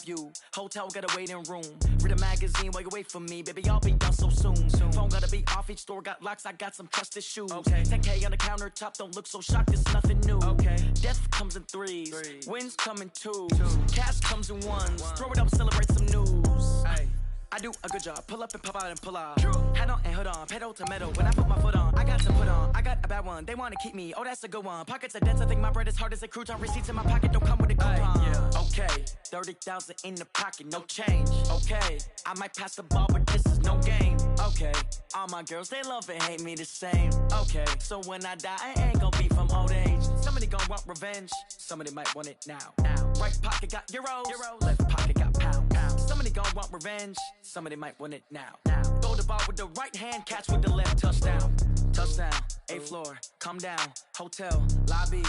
You hotel got a waiting room. Read a magazine while you wait for me, baby. I'll be done so soon. Phone gotta be off. Each store got locks. I got some trusted shoes. 10K on the countertop. Don't look so shocked. It's nothing new. Death comes in threes. Wins come in twos. Cash comes in ones. Throw it up, celebrate some news. I do a good job. Pull up and pop out and pull out. Head on and hood on. Pedal to metal. When I put my foot on, I got to put on. I got a bad one. They want to keep me. Oh, that's a good one. Pockets are dense. I think my bread is hard as a crouton. Receipts in my pocket don't come with a coupon. Okay, 30,000 in the pocket, no change. Okay, I might pass the ball, but this is no game. Okay, all my girls, they love and hate me the same. Okay, so when I die, I ain't gonna be from old age. Somebody gonna want revenge. Somebody might want it now. Right pocket got euros. Left pocket got pounds. Somebody gonna want revenge. Somebody might want it now. Throw the ball with the right hand, catch with the left. Touchdown. Touchdown. 8th floor. Come down. Hotel. Lobby.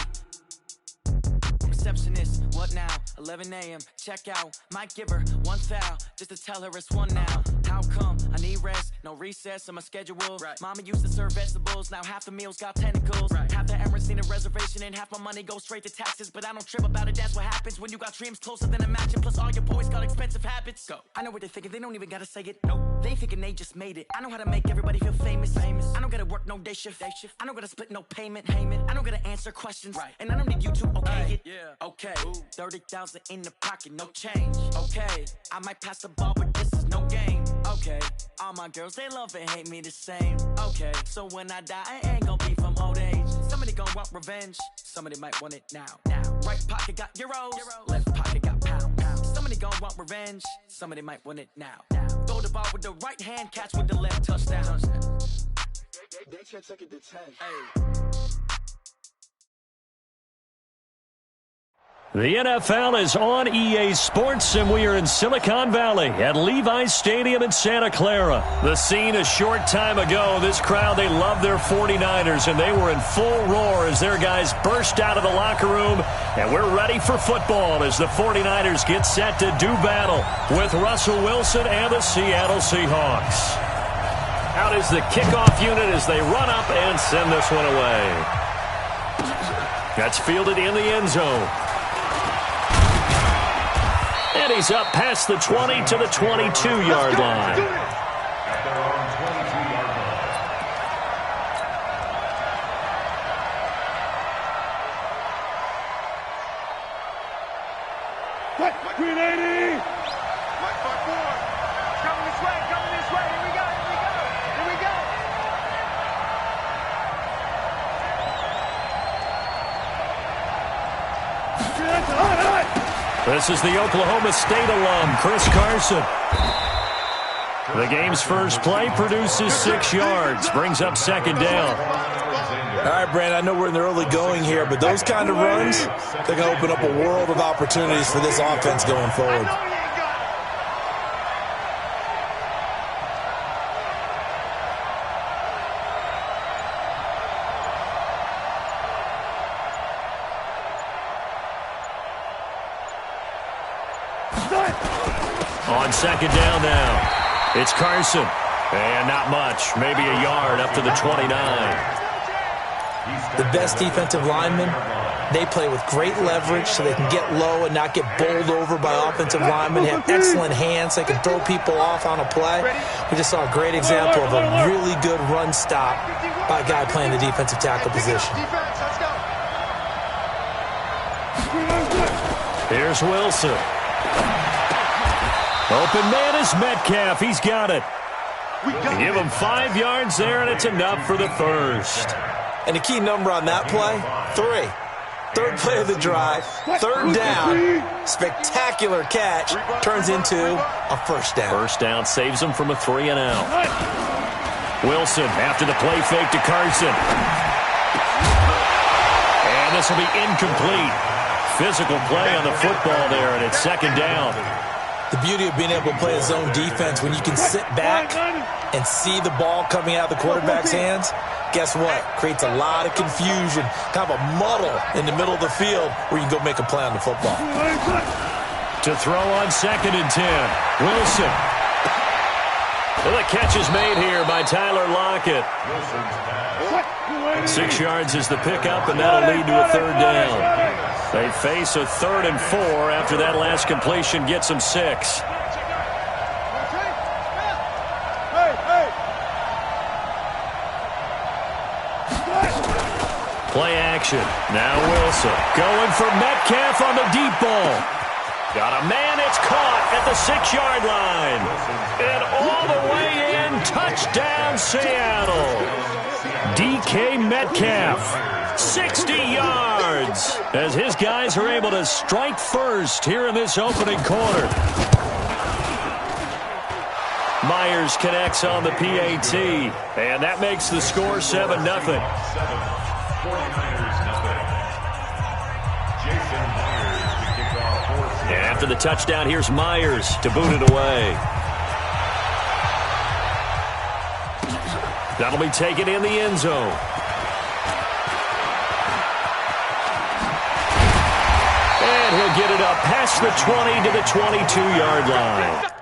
Receptionist, what now? 11 a.m. Check out. Might give her one foul just to tell her it's one now. How come? I need rest, no recess on my schedule. Mama used to serve vegetables, now half the meals got tentacles. Half the errands need a reservation and half my money goes straight to taxes. But I don't trip about it, that's what happens when you got dreams closer than a match. Plus all your boys got expensive habits. Go. I know what they're thinking, they don't even gotta say it. Nope. They thinking they just made it. I know how to make everybody feel famous. I don't gotta work no day shift. I don't gotta split no payment. I don't gotta answer questions. And I don't need you to okay it. Okay, 30,000 in the pocket, no change. Okay, I might pass the ball, but this is no game. Okay, all my girls, they love and hate me the same. Okay, so when I die, I ain't gonna be from old age. Somebody gonna want revenge. Somebody might want it now. Right pocket got euros. Left pocket got pounds. Somebody gonna want revenge. Somebody might want it now. Throw the ball with the right hand, catch with the left. Touchdown. They can't take it to 10. The NFL is on EA Sports, and we are in Silicon Valley at Levi's Stadium in Santa Clara. The scene a short time ago, this crowd, they love their 49ers, and they were in full roar as their guys burst out of the locker room. And we're ready for football as the 49ers get set to do battle with Russell Wilson and the Seattle Seahawks. Out is the kickoff unit as they run up and send this one away. That's fielded in the end zone. And he's up past the 20 to the 22-yard line. Green 80! Coming this way, coming this way. Here we go, here we go, here we go. This is the Oklahoma State alum, Chris Carson. The game's first play produces 6 yards, brings up second down. All right, Brandon, I know we're in the early going here, but those kind of runs, they're going to open up a world of opportunities for this offense going forward. On second down now, it's Carson. And not much, maybe a yard up to the 29. The best defensive linemen, they play with great leverage so they can get low and not get bowled over by offensive linemen. They have excellent hands. They can throw people off on a play. We just saw a great example of a really good run stop by a guy playing the defensive tackle position. Here's Wilson. Open man is Metcalf. He's got it. Give him 5 yards there, and it's enough for the first. And the key number on that play, 3. Third play of the drive, third down, spectacular catch, turns into a first down. First down saves him from a 3 and out. Wilson after the play fake to Carson. And this will be incomplete. Physical play on the football there, and it's second down. The beauty of being able to play a zone defense, when you can sit back and see the ball coming out of the quarterback's hands, guess what? Creates a lot of confusion, kind of a muddle in the middle of the field where you can go make a play on the football. To throw on second and 10, Wilson. Well, the catch is made here by Tyler Lockett. 6 yards is the pickup, and that'll lead to a third down. They face a 3rd and 4 after that last completion gets them 6. Play action. Now Wilson going for Metcalf on the deep ball. Got a man. It's caught at the 6-yard line. And all the way in. Touchdown, Seattle. DK Metcalf. 60 yards. As his guys are able to strike first here in this opening quarter. Myers connects on the PAT. And that makes the score 7-0. After the touchdown, here's Myers to boot it away. That'll be taken in the end zone. And he'll get it up past the 20 to the 22-yard line.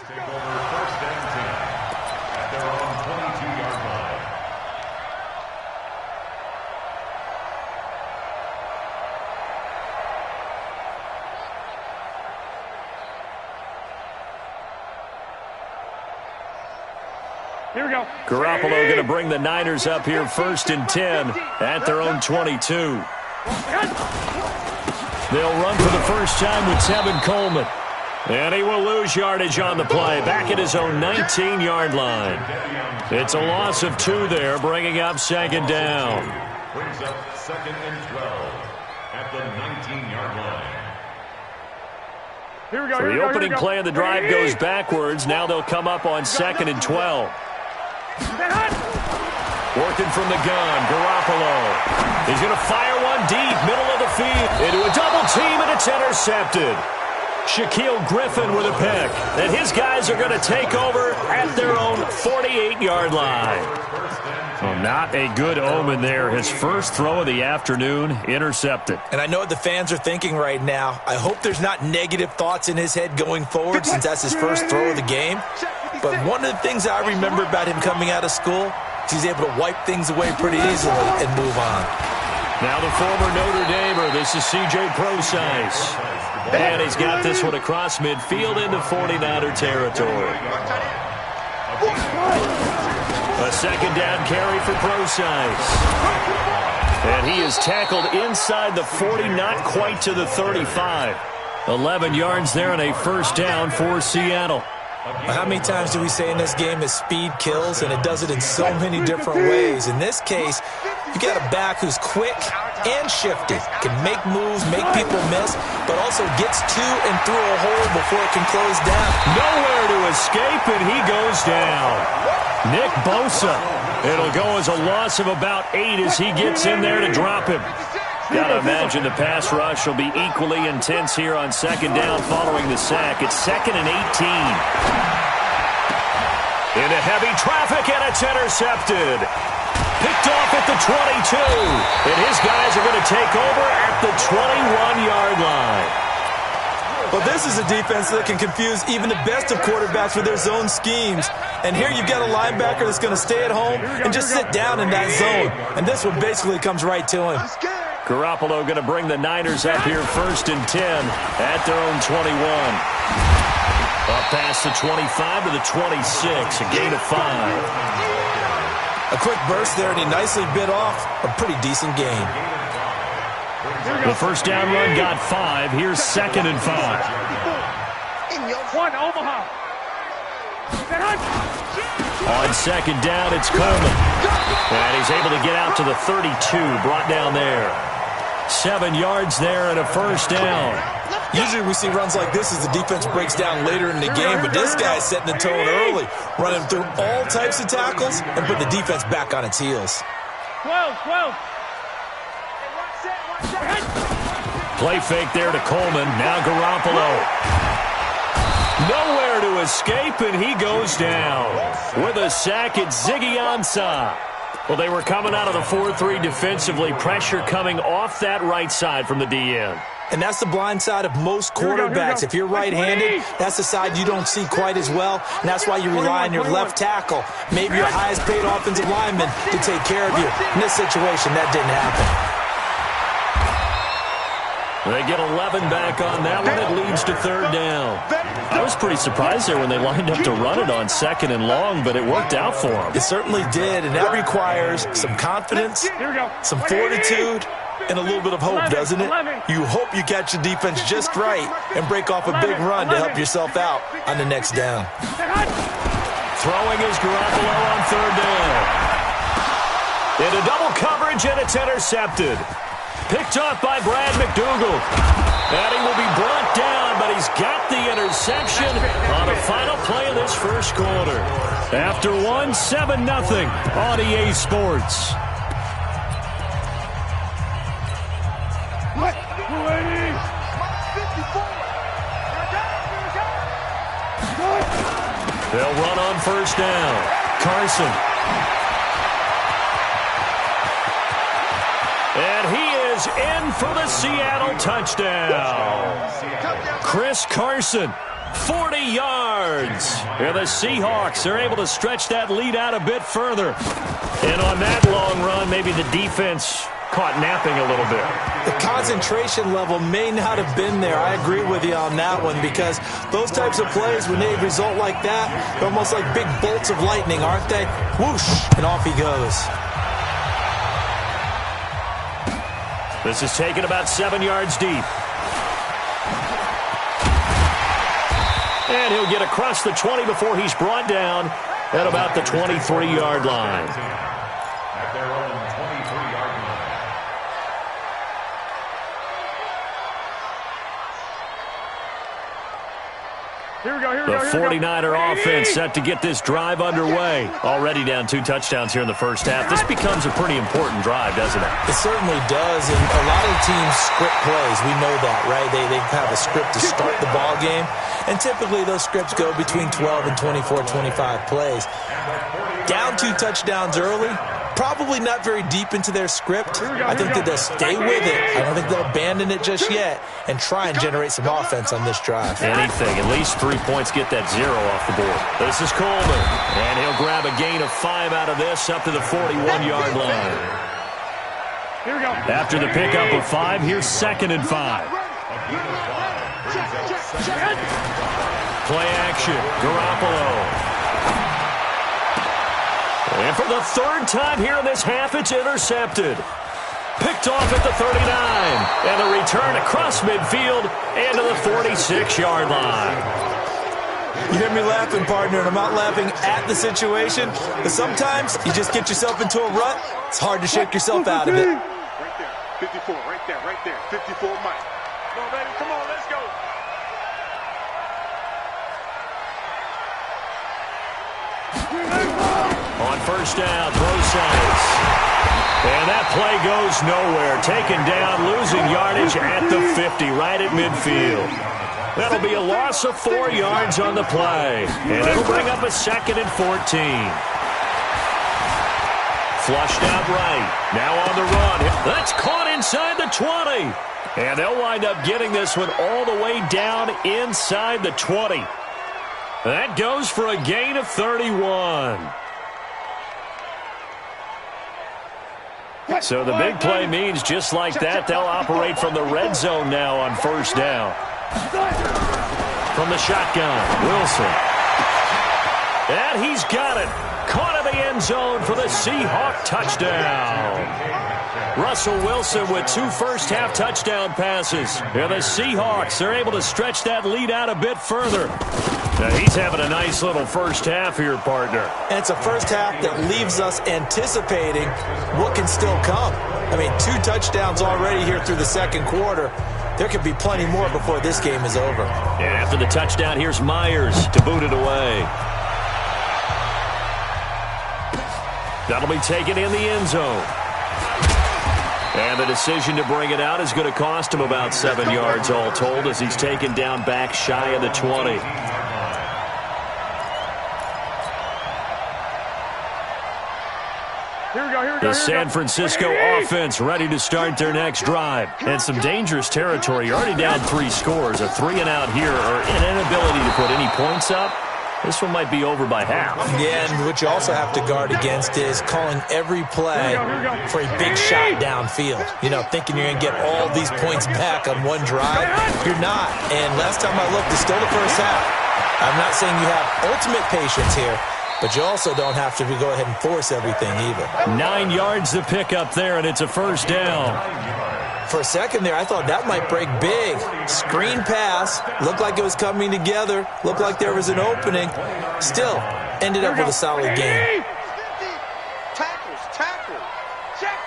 Take over 1st and 10 at their own 22-yard line. Here we go. Garoppolo going to bring the Niners up here 1st and 10 at their own 22. They'll run for the first time with Tevin Coleman. And he will lose yardage on the play, back at his own 19-yard line. It's a loss of 2 there, bringing up 2nd down. Brings up 2nd and 12 at the 19-yard line. Here we go. So the opening play of the drive goes backwards. Now they'll come up on 2nd and 12. Working from the gun, Garoppolo. He's going to fire one deep, middle of the field, into a double team, and it's intercepted. Shaquille Griffin with a pick. And his guys are going to take over at their own 48-yard line. Well, not a good omen there. His first throw of the afternoon intercepted. And I know what the fans are thinking right now. I hope there's not negative thoughts in his head going forward since that's his first throw of the game. But one of the things I remember about him coming out of school is he's able to wipe things away pretty easily and move on. Now the former Notre Damer. This is C.J. Procise. And he's got this one across midfield into 49er territory. A 2nd down carry for Procise. And he is tackled inside the 40, not quite to the 35. 11 yards there and a 1st down for Seattle. How many times do we say in this game that speed kills, and it does it in so many different ways? In this case, you got a back who's quick and shifty, can make moves, make people miss, but also gets to and through a hole before it can close down. Nowhere to escape, and he goes down. Nick Bosa. It'll go as a loss of about 8 as he gets in there to drop him. Gotta imagine the pass rush will be equally intense here on 2nd down following the sack. It's 2nd and 18. Into heavy traffic, and it's intercepted. Picked off at the 22. And his guys are going to take over at the 21-yard line. Well, this is a defense that can confuse even the best of quarterbacks with their zone schemes. And here you've got a linebacker that's going to stay at home and just sit down in that zone. And this one basically comes right to him. Garoppolo going to bring the Niners up here 1st and 10 at their own 21. Up past the 25 to the 26, a gain of 5. A quick burst there, and he nicely bit off a pretty decent gain. The 1st down run got 5. Here's 2nd and 5. One, Omaha. On 2nd down, it's Coleman. And he's able to get out to the 32, brought down there. 7 yards there and a first down. Usually we see runs like this as the defense breaks down later in the game, but this guy's setting the tone early, running through all types of tackles and putting the defense back on its heels. 12. Play fake there to Coleman. Now Garoppolo. Nowhere to escape, and he goes down. With a sack, it's Ziggy Ansah. Well, they were coming out of the 4-3 defensively. Pressure coming off that right side from the DN. And that's the blind side of most quarterbacks. If you're right-handed, that's the side you don't see quite as well, and that's why you rely on your left tackle, maybe your highest-paid offensive lineman, to take care of you. In this situation, that didn't happen. They get 11 back on that one. It leads to third down. I was pretty surprised there when they lined up to run it on second and long, but it worked out for them. It certainly did, and that requires some confidence, some fortitude, and a little bit of hope, doesn't it? You hope you catch the defense just right and break off a big run to help yourself out on the next down. Throwing is Garoppolo on third down. Into double coverage, and it's intercepted. Picked off by Brad McDougal. And he will be brought down, but he's got the interception on the final play of this first quarter. After 7-0 on EA Sports. They'll run on first down. Carson. And he is in for the Seattle touchdown. Chris Carson, 40 yards. And the Seahawks are able to stretch that lead out a bit further. And on that long run, maybe the defense caught napping a little bit. The concentration level may not have been there. I agree with you on that one, because those types of plays, when they result like that, they're almost like big bolts of lightning, aren't they? Whoosh, and off he goes. This is taken about 7 yards deep. And he'll get across the 20 before he's brought down at about the 23-yard line. At their own 23-yard line. The 49er offense set to get this drive underway. Already down 2 touchdowns here in the first half. This becomes a pretty important drive, doesn't it? It certainly does, and a lot of teams script plays. We know that, right? They have a script to start the ball game, and typically those scripts go between 12 and 24, 25 plays. Down 2 touchdowns early, probably not very deep into their script. I think that they'll stay with it. I don't think they'll abandon it just yet and try and generate some offense on this drive. Anything. At least 3 points get that 0 off the board. This is Coleman, and he'll grab a gain of 5 out of this up to the 41-yard line. After the pickup of 5, here's 2nd and 5. Play action. Garoppolo. And for the 3rd time here in this half, it's intercepted. Picked off at the 39. And the return across midfield and to the 46-yard line. You hear me laughing, partner, and I'm not laughing at the situation, but sometimes you just get yourself into a rut. It's hard to shake yourself out of it. Right there, 54, right there, 54 Mike. Come on, baby, come on, let's go. On first down, throw sides. And that play goes nowhere. Taken down, losing yardage at the 50, right at midfield. That'll be a loss of 4 yards on the play. And it'll bring up a 2nd and 14. Flushed out right. Now on the run. That's caught inside the 20. And they'll wind up getting this one all the way down inside the 20. That goes for a gain of 31. So the big play means just like that, they'll operate from the red zone now on first down. From the shotgun, Wilson. And he's got it. Caught in the end zone for the Seahawk touchdown. Russell Wilson with 2 first-half touchdown passes. And the Seahawks are able to stretch that lead out a bit further. Now he's having a nice little first half here, partner. And it's a first half that leaves us anticipating what can still come. I mean, 2 touchdowns already here through the second quarter. There could be plenty more before this game is over. And after the touchdown, here's Myers to boot it away. That'll be taken in the end zone. And the decision to bring it out is going to cost him about 7 yards all told as he's taken down back shy of the 20. The San Francisco offense ready to start their next drive. And some dangerous territory. You're already down 3 scores. A 3-and-out here or an inability to put any points up. This one might be over by half. Yeah, and what you also have to guard against is calling every play for a big shot downfield. You know, thinking you're going to get all these points back on one drive. You're not. And last time I looked, it's still the first half. I'm not saying you have ultimate patience here, but you also don't have to go ahead and force everything either. 9 yards to pick up there, and it's a first down. For a second there, I thought that might break big. Screen pass. Looked like it was coming together. Looked like there was an opening. Still, ended up with a solid game. Tackles. Check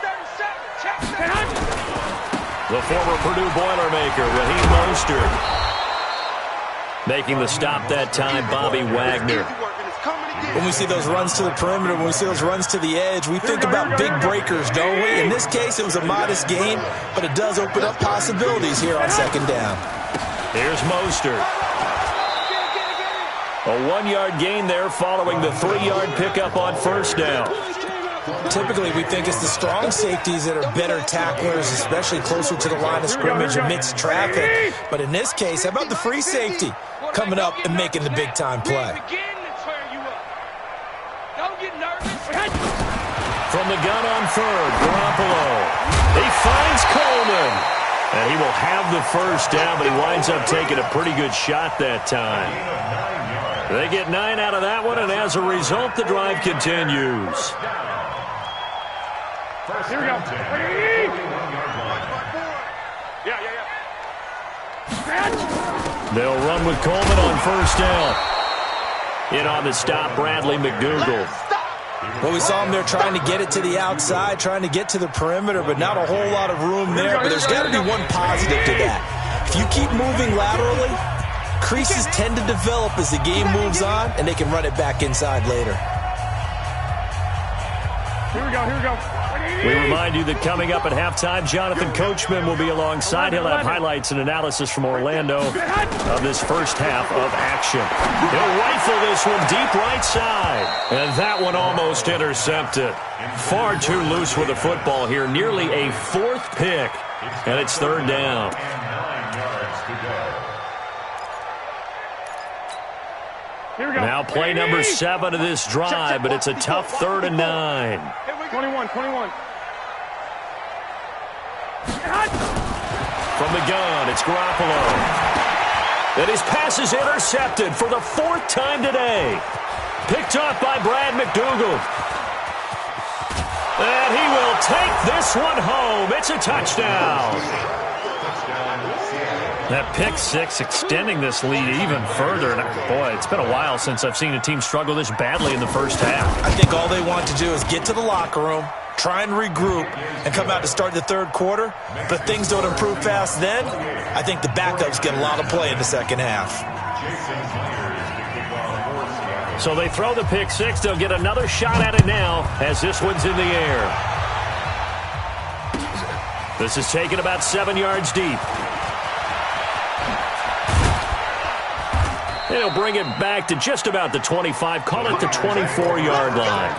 37. Check 37. The former Purdue Boilermaker, Raheem Mostert. Making the stop that time, Bobby Wagner. When we see those runs to the perimeter, when we see those runs to the edge, we think about big breakers, don't we? In this case, it was a modest gain, but it does open up possibilities here on second down. Here's Mostert. A 1-yard gain there following the 3-yard pickup on first down. Typically, we think it's the strong safeties that are better tacklers, especially closer to the line of scrimmage amidst traffic. But in this case, how about the free safety coming up and making the big-time play? From the gun on third, Garoppolo. He finds Coleman. And he will have the first down, but he winds up taking a pretty good shot that time. They get 9 out of that one, and as a result, the drive continues. Here we go. They'll run with Coleman on first down. In on the stop, Bradley McDougald. Well, we saw him there trying to get it to the outside, trying to get to the perimeter, but not a whole lot of room there. But there's got to be one positive to that. If you keep moving laterally, creases tend to develop as the game moves on, and they can run it back inside later. Here we go. We remind you that coming up at halftime, Jonathan Coachman will be alongside. He'll have highlights and analysis from Orlando of this first half of action. He'll rifle this one deep right side. And that one almost intercepted. Far too loose with the football here. Nearly a 4th pick. And it's third down. Now play number 7 of this drive, but it's a tough 3rd and 9. 21. From the gun, it's Garoppolo. And his pass is intercepted for the 4th time today. Picked off by Brad McDougald. And he will take this one home. It's a touchdown. That pick 6 extending this lead even further. And boy, it's been a while since I've seen a team struggle this badly in the first half. I think all they want to do is get to the locker room, try and regroup, and come out to start the third quarter. But if things don't improve fast then, I think the backups get a lot of play in the second half. So they throw the pick 6. They'll get another shot at it now as this one's in the air. This is taken about 7 yards deep. They'll bring it back to just about the 25. Call it the 24-yard line.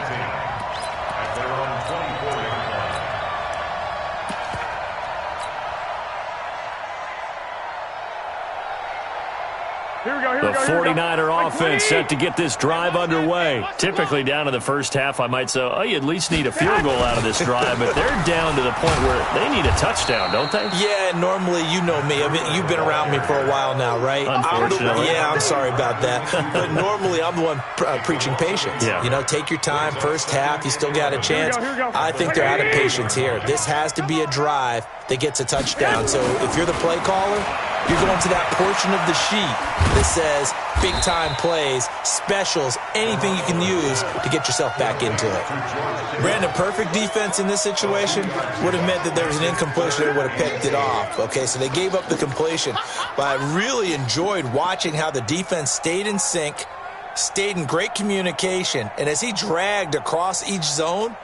The 49er offense set to get this drive underway. Typically down to the first half, I might say, oh, you at least need a field goal out of this drive, but they're down to the point where they need a touchdown, don't they? Yeah, normally, you know me. I mean, you've been around me for a while now, right? Unfortunately. I'm sorry about that. But normally, I'm the one preaching patience. Yeah. You know, take your time, first half, you still got a chance. I think they're out of patience here. This has to be a drive that gets a touchdown. So if you're the play caller, you're going to that portion of the sheet that says big-time plays, specials, anything you can use to get yourself back into it. Brandon, perfect defense in this situation would have meant that there was an incompletion. They would have picked it off. Okay, so they gave up the completion. But I really enjoyed watching how the defense stayed in sync, stayed in great communication, and as he dragged across each zone,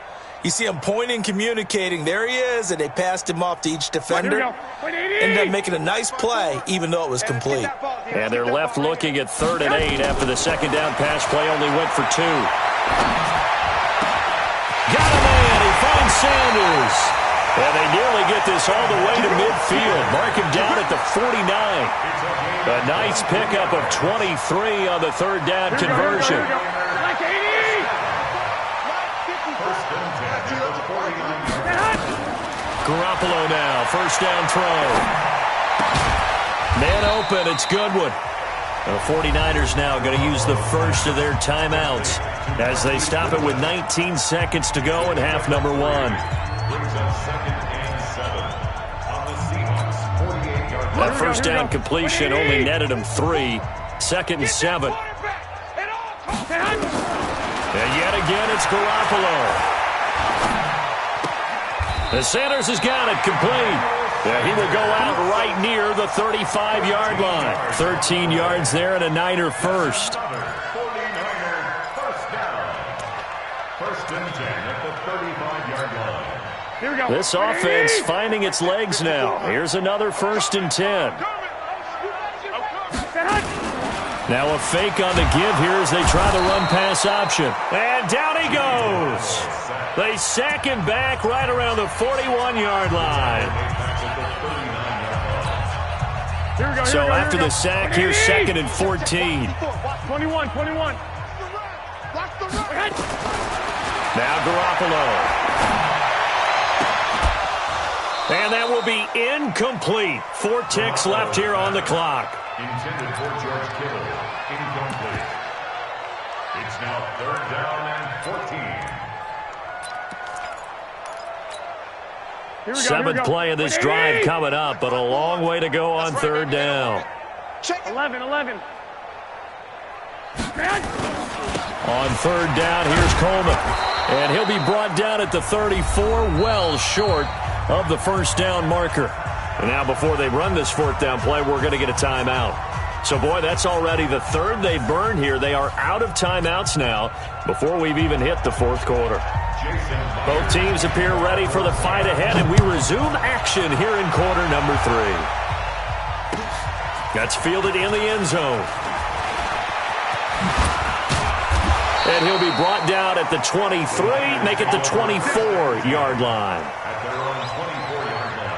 you see him pointing, communicating. There he is, and they passed him off to each defender. Ended up making a nice play, even though it was complete. And they're left looking at 3rd and 8 after the second down pass play only went for 2. Got a man. He finds Sanders. And they nearly get this all the way to midfield. Mark him down at the 49. A nice pickup of 23 on the 3rd down conversion. Garoppolo now, 1st down throw. Man open, it's Goodwin. The 49ers now going to use the first of their timeouts as they stop it with 19 seconds to go in half number 1. That 1st down completion only netted him 3. 2nd and 7. And yet again, it's Garoppolo. And Sanders has got it complete. Yeah, he will go out right near the 35-yard line. 13 yards there and a Niner first. 49er first down. 1st and 10 at the 35-yard line. Here we go. This offense finding its legs now. Here's another 1st and 10. Now a fake on the give here as they try the run-pass option. And down he goes. They sack him back right around the 41-yard line. So after the sack, here's 2nd and 14. 21. Now Garoppolo. And that will be incomplete. 4 ticks left here on the clock. Intended for George Kittle. Incomplete. It's now 3rd down and 14. 7th play of this drive coming up, but a long way to go on 3rd down. 11. On 3rd down, here's Coleman. And he'll be brought down at the 34, well short of the 1st down marker. And now before they run this 4th down play, we're going to get a timeout. So, boy, that's already the 3rd they burned here. They are out of timeouts now before we've even hit the 4th quarter. Both teams appear ready for the fight ahead, and we resume action here in quarter number 3. That's fielded in the end zone. And he'll be brought down at the 23, make it the 24-yard line. At their own 24-yard line.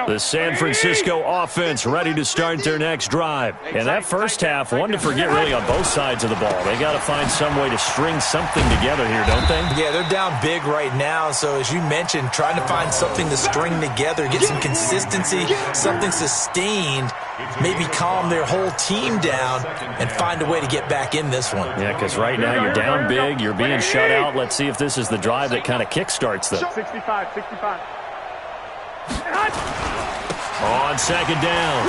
The San Francisco offense ready to start their next drive. And that first half, one to forget really on both sides of the ball. They got to find some way to string something together here, don't they? Yeah, they're down big right now. So as you mentioned, trying to find something to string together, get some consistency, something sustained, maybe calm their whole team down and find a way to get back in this one. Yeah, because right now you're down big, you're being shut out. Let's see if this is the drive that kind of kickstarts them. 65. On 2nd down,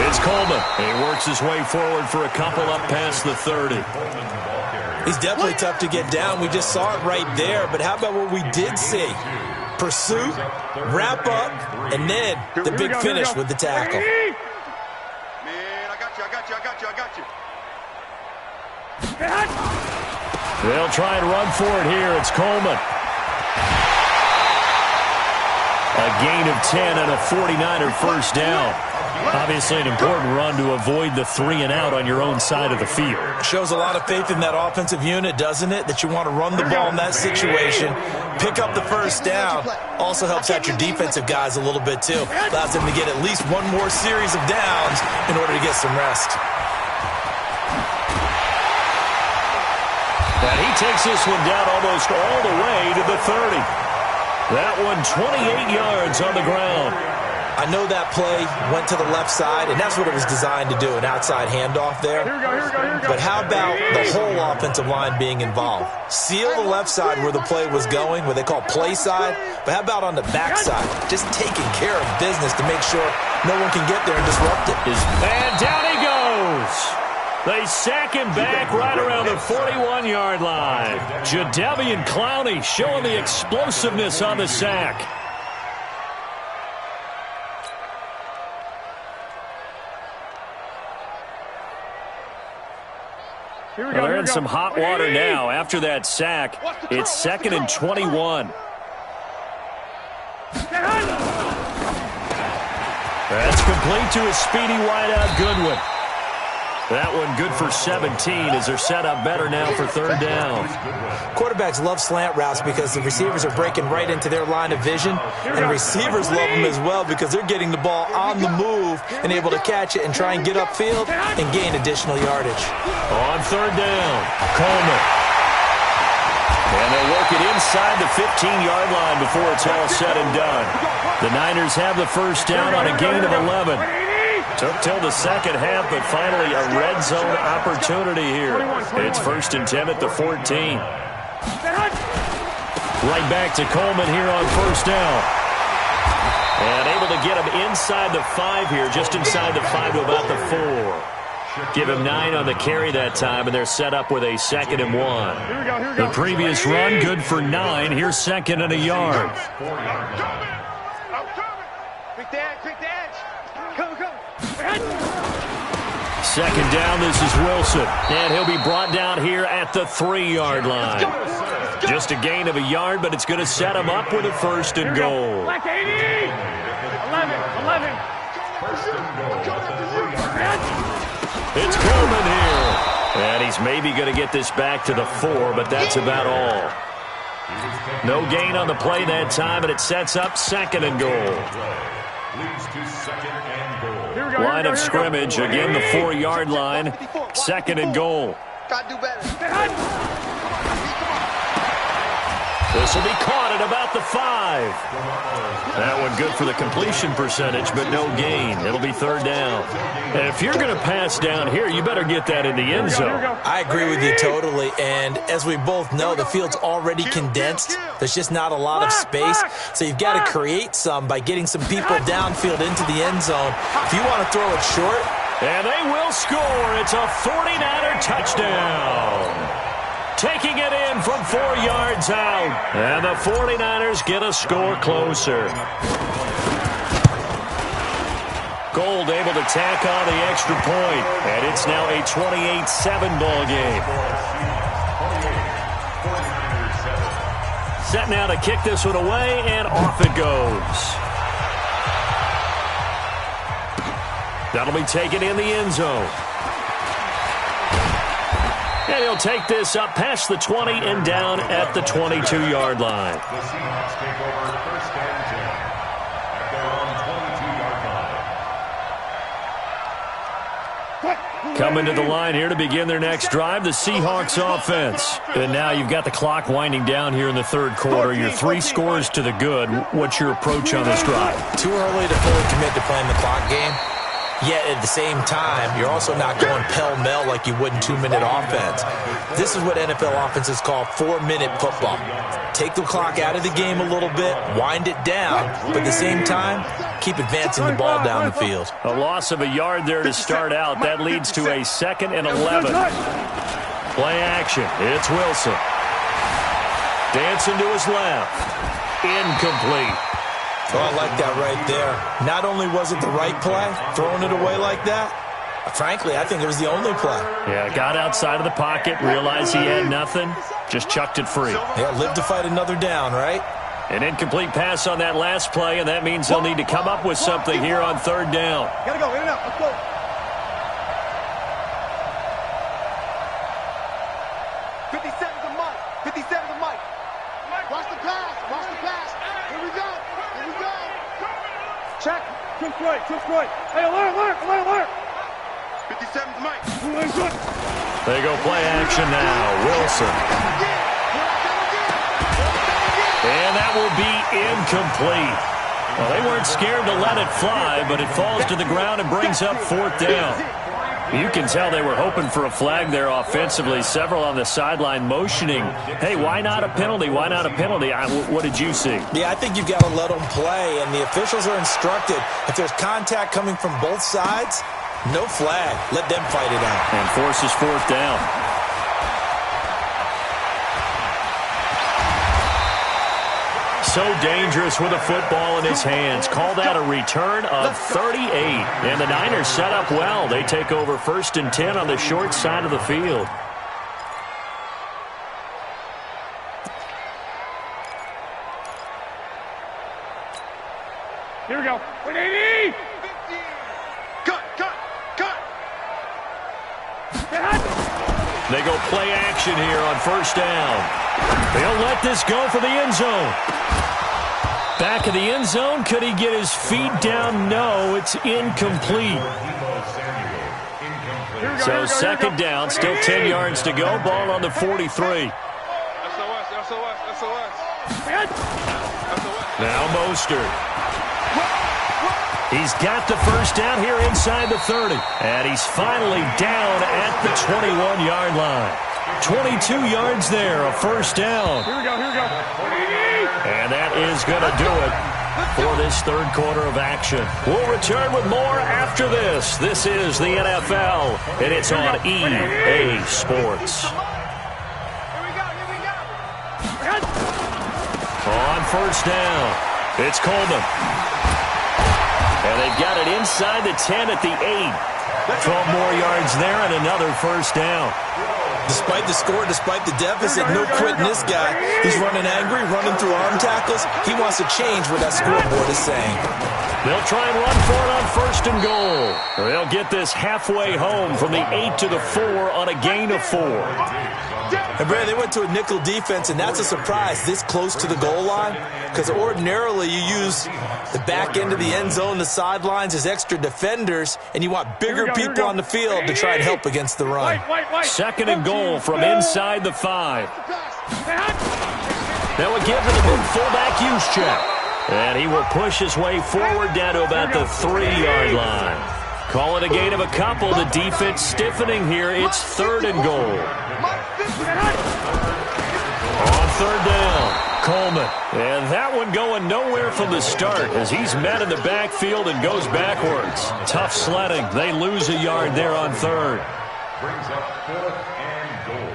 it's Coleman. He works his way forward for a couple up past the 30. He's definitely tough to get down. We just saw it right there. But how about what we did see? Pursuit, wrap up, and then the big finish with the tackle. Man, I got you. They'll try and run for it here. It's Coleman. gain of 10 and a 49er first down. Obviously an important run to avoid the 3-and-out on your own side of the field. Shows a lot of faith in that offensive unit, doesn't it? That you want to run the ball in that situation, pick up the first down. Also helps out your defensive guys a little bit too. Allows them to get at least one more series of downs in order to get some rest. And he takes this one down almost all the way to the 30. That one 28 yards on the ground. I know that play went to the left side, and that's what it was designed to do, an outside handoff there. Here we go. But how about the whole offensive line being involved? Seal the left side where the play was going, what they call play side, but how about on the back side? Just taking care of business to make sure no one can get there and disrupt it. And down he goes. They sack him back right around the 41-yard line. Jadeveon Clowney showing the explosiveness on the sack. Well, they're in some hot water now. After that sack, it's 2nd and 21. That's complete to a speedy wideout Goodwin. That one good for 17 as they're set up better now for 3rd down. Quarterbacks love slant routes because the receivers are breaking right into their line of vision, and receivers love them as well because they're getting the ball on the move and able to catch it and try and get upfield and gain additional yardage. On 3rd down, Coleman. And they'll work it inside the 15-yard line before it's all said and done. The Niners have the first down on a gain of 11. Took till the second half, but finally a red zone opportunity here. It's 1st and 10 at the 14. Right back to Coleman here on 1st down. And able to get him inside the 5 here, just inside the 5 to about the 4. Give him 9 on the carry that time, and they're set up with a 2nd and 1. The previous run, good for 9. Here's 2nd and a yard. Quick dance. Go. 2nd down, this is Wilson. And he'll be brought down here at the 3-yard line. Just a gain of a yard, but it's going to set him up with a 1st and goal. 11. It's Coleman here. And he's maybe going to get this back to the 4, but that's about all. No gain on the play that time, and it sets up 2nd and goal. Line of scrimmage, again the 4-yard line. 2nd and goal. Gotta do better. This will be caught at about the 5. That one good for the completion percentage, but no gain. It'll be 3rd down. And if you're going to pass down here, you better get that in the end zone. I agree with you totally, and as we both know, the field's already condensed. There's just not a lot of space, so you've got to create some by getting some people downfield into the end zone. If you want to throw it short. And they will score. It's a 49er touchdown. Taking it in from 4 yards out. And the 49ers get a score closer. Gold able to tack on the extra point. And it's now a 28-7 ball game. Set now to kick this one away, and off it goes. That'll be taken in the end zone. And he'll take this up past the 20 and down at the 22-yard line. The Seahawks take over 1st and 10 at their own 22-yard line. Coming to the line here to begin their next drive, the Seahawks offense. And now you've got the clock winding down here in the 3rd quarter. Your 3 scores to the good. What's your approach on this drive? Too early to fully commit to playing the clock game. Yet at the same time, you're also not going pell-mell like you would in 2-minute offense. This is what NFL offenses call 4-minute football. Take the clock out of the game a little bit, wind it down, but at the same time, keep advancing the ball down the field. A loss of a yard there to start out. That leads to a 2nd and 11. Play action. It's Wilson. Dancing to his left. Incomplete. Oh, I like that right there. Not only was it the right play, throwing it away like that, frankly, I think it was the only play. Yeah, got outside of the pocket, realized he had nothing, just chucked it free. Yeah, live to fight another down, right? An incomplete pass on that last play, and that means they'll need to come up with something here on third down. Gotta go, in and out, let's go. 57's a Mike. 57's a Mike. Watch the pass. Watch the pass. Here we go. Here we go. Check. Trips right. Hey, alert. 57's Mike. They go play action now. Wilson. And that will be incomplete. Well, they weren't scared to let it fly, but it falls to the ground and brings up fourth down. You can tell they were hoping for a flag there offensively. Several on the sideline motioning, hey, why not a penalty? Why not a penalty? What did you see? Yeah, I think you've got to let them play, and the officials are instructed. If there's contact coming from both sides, no flag. Let them fight it out. And forces fourth down. So dangerous with a football in his hands. Call that a return of 38. And the Niners set up well. They take over 1st and 10 on the short side of the field. Here we go. 180. Cut. They go play action here on 1st down. They'll let this go for the end zone. Back of the end zone. Could he get his feet down? No, it's incomplete. So 2nd down, still 10 yards to go. Ball on the 43. SOS. Now Mostert. He's got the 1st down here inside the 30. And he's finally down at the 21-yard line. 22 yards there, a 1st down. Here we go. And that is going to do it for this 3rd quarter of action. We'll return with more after this. This is the NFL, and it's on EA Sports. On 1st down, it's Coleman. And they've got it inside the 10 at the 8. 12 more yards there and another 1st down. Despite the score, despite the deficit, no quitting this guy. He's running angry, running through arm tackles. He wants to change what that scoreboard is saying. They'll try and run for it on 1st and goal. They'll get this halfway home from the 8 to the 4 on a gain of 4. And Brad, they went to a nickel defense, and that's a surprise this close to the goal line, because ordinarily you use the back end of the end zone, the sidelines as extra defenders, and you want bigger people on the field to try and help against the run. 2nd and goal from inside the 5. They will give to the big fullback Juszczyk, and he will push his way forward down to about the 3-yard line. Call it a gain of a couple. The defense stiffening here. It's 3rd and goal. On 3rd down, Coleman. And that one going nowhere from the start as he's met in the backfield and goes backwards. Tough sledding. They lose a yard there on 3rd. Brings up 4th and goal.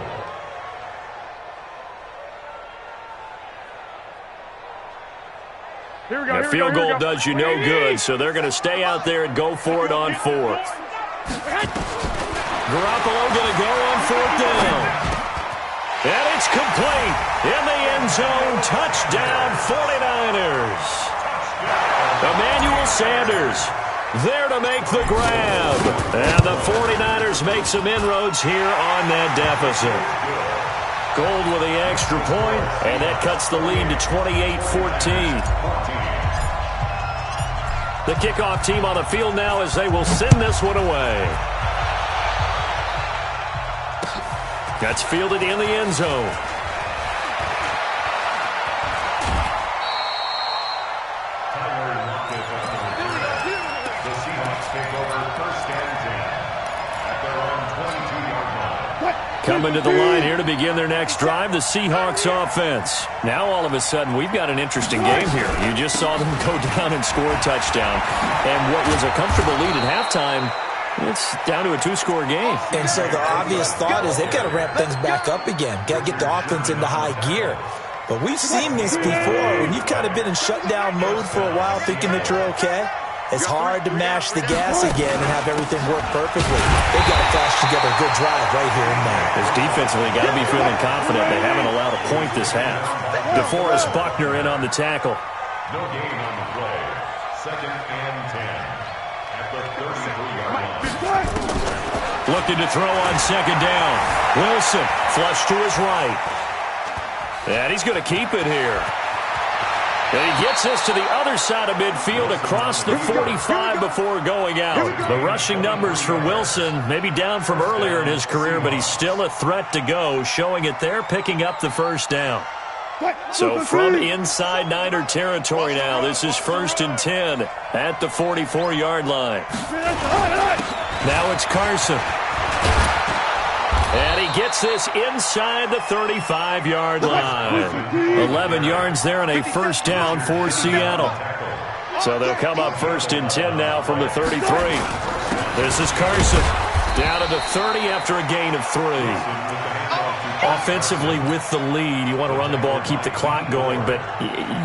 Here we go. The field goal does you no good, so they're going to stay out there and go for it on 4th. Garoppolo going to go on 4th down. And it's complete. In the end zone, touchdown 49ers. Emmanuel Sanders there to make the grab. And the 49ers make some inroads here on that deficit. Gold with the extra point, and that cuts the lead to 28-14. The kickoff team on the field now as they will send this one away. That's fielded in the end zone. The Seahawks take over 1st and 10 at their own 22-yard line. Coming to the line here to begin their next drive, the Seahawks offense. Now all of a sudden we've got an interesting game here. You just saw them go down and score a touchdown. And what was a comfortable lead at halftime, it's down to a 2-score game. And so the obvious thought is they've got to ramp things back up again. Got to get the offense into high gear. But we've seen this before when you've kind of been in shutdown mode for a while thinking that you're okay. It's hard to mash the gas again and have everything work perfectly. They've got to flash together a good drive right here and now. His defensively got to be feeling confident. They haven't allowed a point this half. DeForest Buckner in on the tackle. No gain on the play. 2nd and 10 at the 33-yard line. Looking to throw on 2nd down. Wilson flush to his right. And he's going to keep it here. And he gets this to the other side of midfield across the 45 before going out. The rushing numbers for Wilson maybe down from earlier in his career, but he's still a threat to go, showing it there, picking up the 1st down. So from inside Niner territory now, this is 1st and 10 at the 44-yard line. Now it's Carson. And he gets this inside the 35-yard line. 11 yards there and a 1st down for Seattle. So they'll come up 1st and 10 now from the 33. This is Carson. Down to the 30 after a gain of 3. Offensively with the lead, you want to run the ball, keep the clock going, but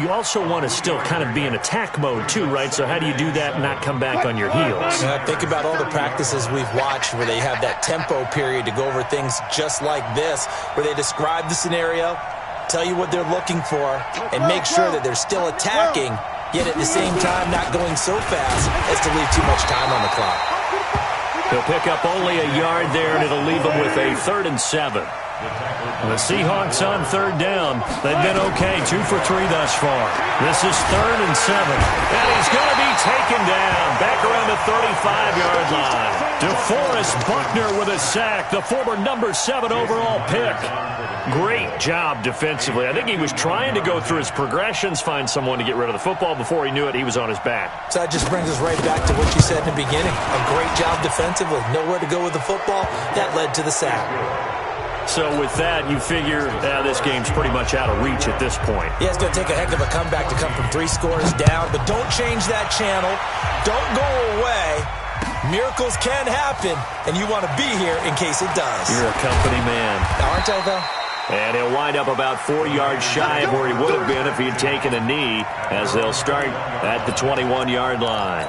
you also want to still kind of be in attack mode too, right? So how do you do that and not come back on your heels? Think about all the practices we've watched where they have that tempo period to go over things just like this, where they describe the scenario, tell you what they're looking for, and make sure that they're still attacking, yet at the same time not going so fast as to leave too much time on the clock. He'll pick up only a yard there, and it'll leave him with a 3rd and 7. The Seahawks on 3rd down. They've been okay, 2 for 3 thus far. This is 3rd and 7. And he's going to be taken down back around the 35-yard line. DeForest Buckner with a sack, the former number 7 overall pick. Great job defensively. I think he was trying to go through his progressions, find someone to get rid of the football. Before he knew it, he was on his back. So that just brings us right back to what you said in the beginning. A great job defensively. Nowhere to go with the football. That led to the sack. So with that, you figure this game's pretty much out of reach at this point. Yeah, it's going to take a heck of a comeback to come from 3 scores down, but don't change that channel. Don't go away. Miracles can happen, and you want to be here in case it does. You're a company man. Aren't I, though? And he'll wind up about 4 yards shy of where he would have been if he had taken a knee, as they'll start at the 21-yard line.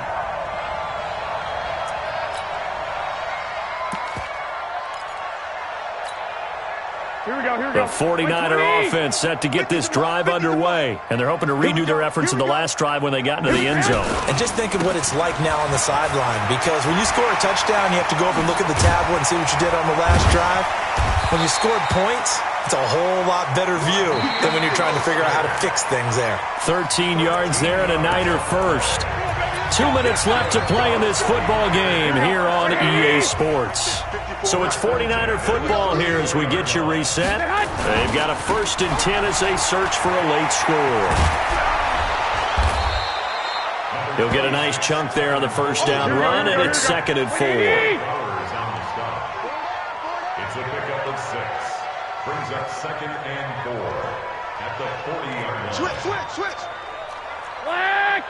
Here we go. The 49er offense set to get this drive underway, and they're hoping to redo their efforts in the last drive when they got into the end zone. And just think of what it's like now on the sideline, because when you score a touchdown, you have to go up and look at the tablet and see what you did on the last drive. When you scored points, it's a whole lot better view than when you're trying to figure out how to fix things there. 13 yards there and a Niner 1st. 2 minutes left to play in this football game here on EA Sports. So it's 49er football here as we get you reset. They've got a 1st and 10 as they search for a late score. He'll get a nice chunk there on the 1st down run, and it's 2nd and 4. It's a pickup of 6. Brings up 2nd and 4 at the 40-yard line. Switch. Flag!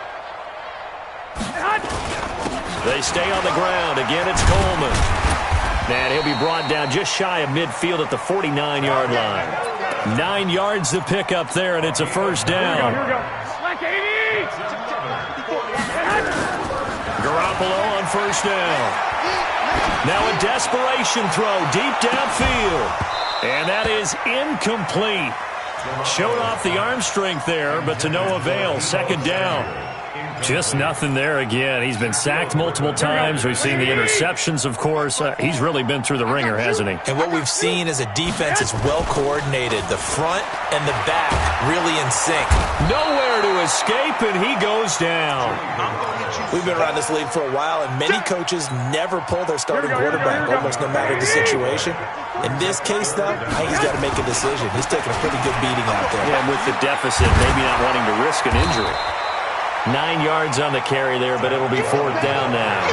They stay on the ground. Again, it's Coleman. And he'll be brought down just shy of midfield at the 49-yard line. 9 yards to pick up there, and it's a 1st down. Here we go. Slack 80! Garoppolo on 1st down. Now a desperation throw deep downfield. And that is incomplete. Showed off the arm strength there, but to no avail. 2nd down. Just nothing there again. He's been sacked multiple times. We've seen the interceptions, of course. He's really been through the ringer, hasn't he? And what we've seen is a defense that's well coordinated. The front and the back really in sync. Nowhere to escape, and he goes down. We've been around this league for a while, and many coaches never pull their starting quarterback, almost no matter the situation. In this case, though, I think he's got to make a decision. He's taking a pretty good beating out there. Yeah, and with the deficit, maybe not wanting to risk an injury. 9 yards on the carry there, but it'll be 4th down now.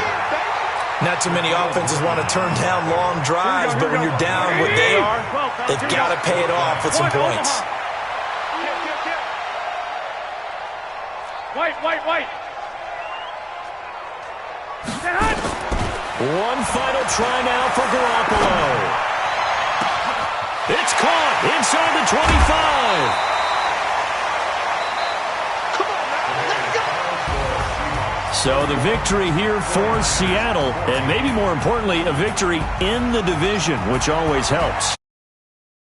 Not too many offenses want to turn down long drives, but when you're down what they are, they've got to pay it off with some points. White. One final try now for Garoppolo. It's caught inside the 25. So the victory here for Seattle, and maybe more importantly, a victory in the division, which always helps.